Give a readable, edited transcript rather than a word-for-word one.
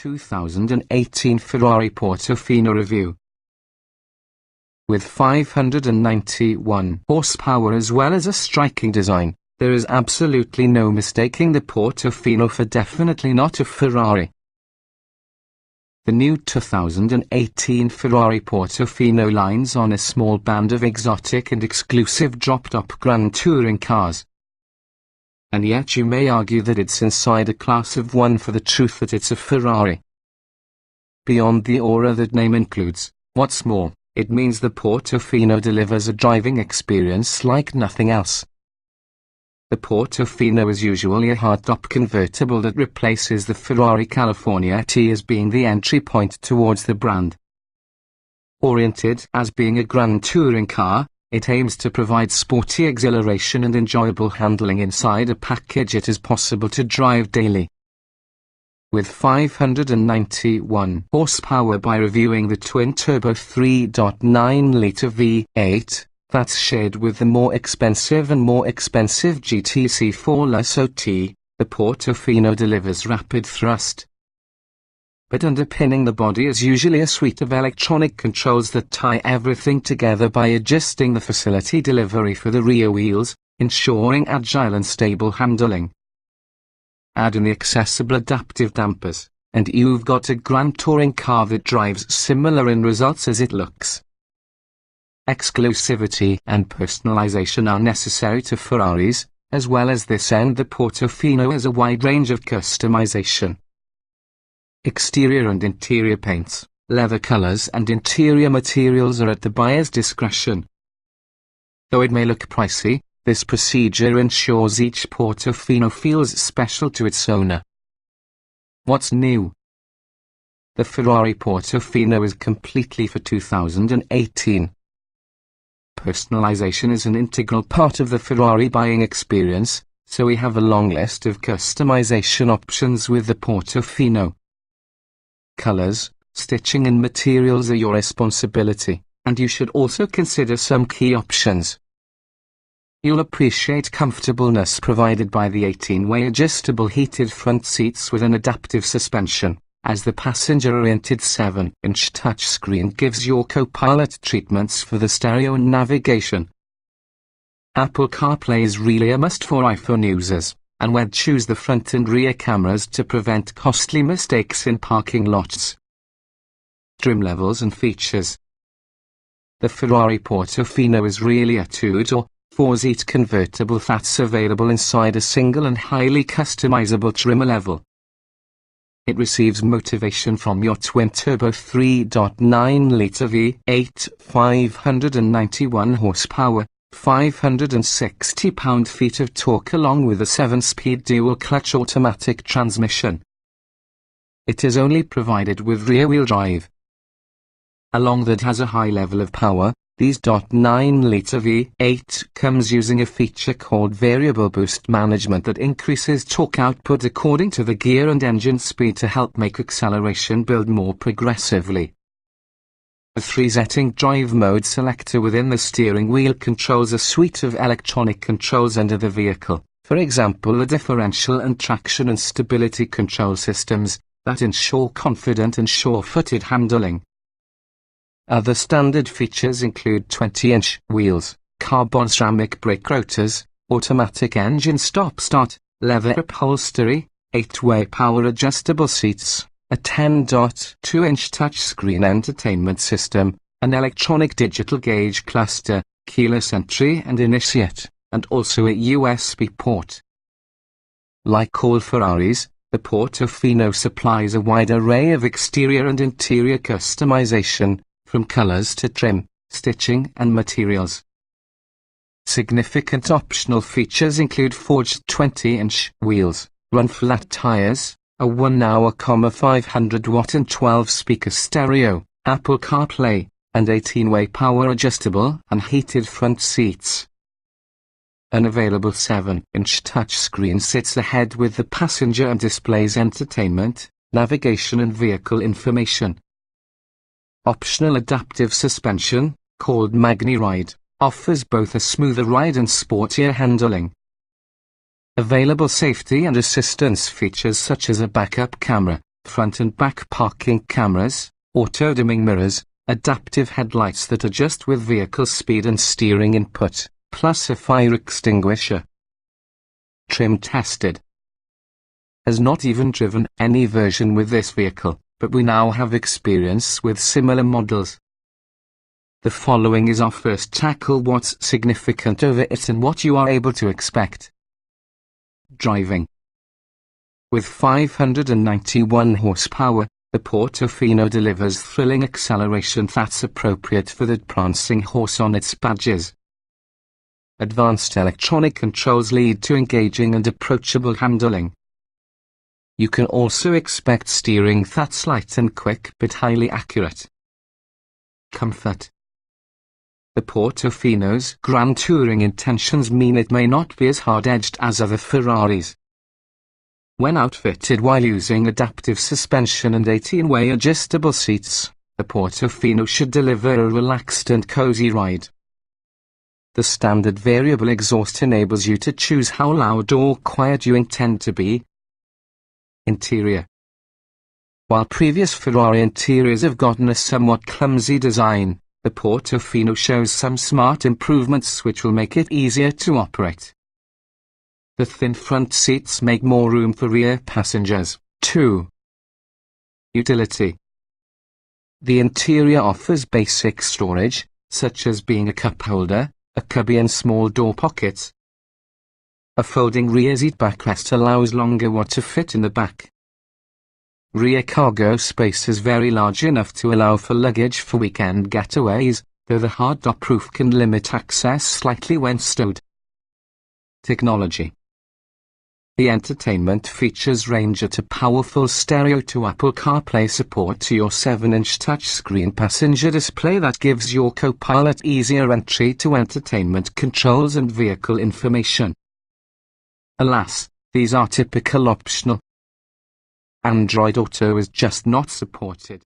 2018 Ferrari Portofino review. With 591 horsepower as well as a striking design, there is absolutely no mistaking the Portofino for definitely not a Ferrari. The new 2018 Ferrari Portofino lines on a small band of exotic and exclusive drop-top Grand Touring cars. And yet you may argue that it's inside a class of one for the truth that it's a Ferrari. Beyond the aura that name includes, what's more, it means the Portofino delivers a driving experience like nothing else. The Portofino is usually a hardtop convertible that replaces the Ferrari California T as being the entry point towards the brand. Oriented as being a Grand Touring car, it aims to provide sporty exhilaration and enjoyable handling inside a package it is possible to drive daily. With 591 horsepower by reviewing the twin-turbo 3.9-litre V8, that's shared with the more expensive GTC 4 OT, the Portofino delivers rapid thrust. But underpinning the body is usually a suite of electronic controls that tie everything together by adjusting the facility delivery for the rear wheels, ensuring agile and stable handling. Add in the accessible adaptive dampers, and you've got a Grand Touring car that drives similar in results as it looks. Exclusivity and personalization are necessary to Ferraris, as well as this end the Portofino has a wide range of customization. Exterior and interior paints, leather colors and interior materials are at the buyer's discretion. Though it may look pricey, this procedure ensures each Portofino feels special to its owner. What's new? The Ferrari Portofino is completely for 2018. Personalization is an integral part of the Ferrari buying experience, so we have a long list of customization options with the Portofino. Colors, stitching and materials are your responsibility, and you should also consider some key options. You'll appreciate comfortableness provided by the 18-way adjustable heated front seats with an adaptive suspension, as the passenger-oriented 7-inch touchscreen gives your co-pilot treatments for the stereo and navigation. Apple CarPlay is really a must for iPhone users, and we'd choose the front and rear cameras to prevent costly mistakes in parking lots. Trim levels and features. The Ferrari Portofino is really a two-door, four-seat convertible that's available inside a single and highly customizable trim level. It receives motivation from your twin-turbo 3.9-litre V8, 591 horsepower, 560 pound-feet of torque along with a 7-speed dual-clutch automatic transmission. It is only provided with rear-wheel drive. Along that has a high level of power, these .9-litre V8 comes using a feature called variable boost management that increases torque output according to the gear and engine speed to help make acceleration build more progressively. A 3-setting drive mode selector within the steering wheel controls a suite of electronic controls under the vehicle, for example the differential and traction and stability control systems, that ensure confident and sure-footed handling. Other standard features include 20-inch wheels, carbon ceramic brake rotors, automatic engine stop-start, leather upholstery, 8-way power adjustable seats, a 10.2-inch touchscreen entertainment system, an electronic digital gauge cluster, keyless entry and initiate, and also a USB port. Like all Ferraris, the Portofino supplies a wide array of exterior and interior customization, from colors to trim, stitching and materials. Significant optional features include forged 20-inch wheels, run-flat tires, a 1-hour, 500-watt and 12-speaker stereo, Apple CarPlay, and 18-way power adjustable and heated front seats. An available 7-inch touchscreen sits ahead with the passenger and displays entertainment, navigation and vehicle information. Optional adaptive suspension, called MagniRide, offers both a smoother ride and sportier handling. Available safety and assistance features such as a backup camera, front and back parking cameras, auto-dimming mirrors, adaptive headlights that adjust with vehicle speed and steering input, plus a fire extinguisher. Trim tested. Has not even driven any version with this vehicle, but we now have experience with similar models. The following is our first tackle what's significant over it and what you are able to expect. Driving. With 591 horsepower, the Portofino delivers thrilling acceleration that's appropriate for the prancing horse on its badges. Advanced electronic controls lead to engaging and approachable handling. You can also expect steering that's light and quick but highly accurate. Comfort. The Portofino's grand touring intentions mean it may not be as hard-edged as other Ferraris. When outfitted while using adaptive suspension and 18-way adjustable seats, the Portofino should deliver a relaxed and cozy ride. The standard variable exhaust enables you to choose how loud or quiet you intend to be. Interior. While previous Ferrari interiors have gotten a somewhat clumsy design, the Portofino shows some smart improvements which will make it easier to operate. The thin front seats make more room for rear passengers, too. Utility. The interior offers basic storage, such as being a cup holder, a cubby and small door pockets. A folding rear seat backrest allows longer what to fit in the back. Rear cargo space is very large enough to allow for luggage for weekend getaways, though the hard top roof can limit access slightly when stowed. Technology. The entertainment features range at a powerful stereo to Apple CarPlay support to your 7-inch touchscreen passenger display that gives your co-pilot easier entry to entertainment controls and vehicle information. Alas, these are typical optional. Android Auto is just not supported.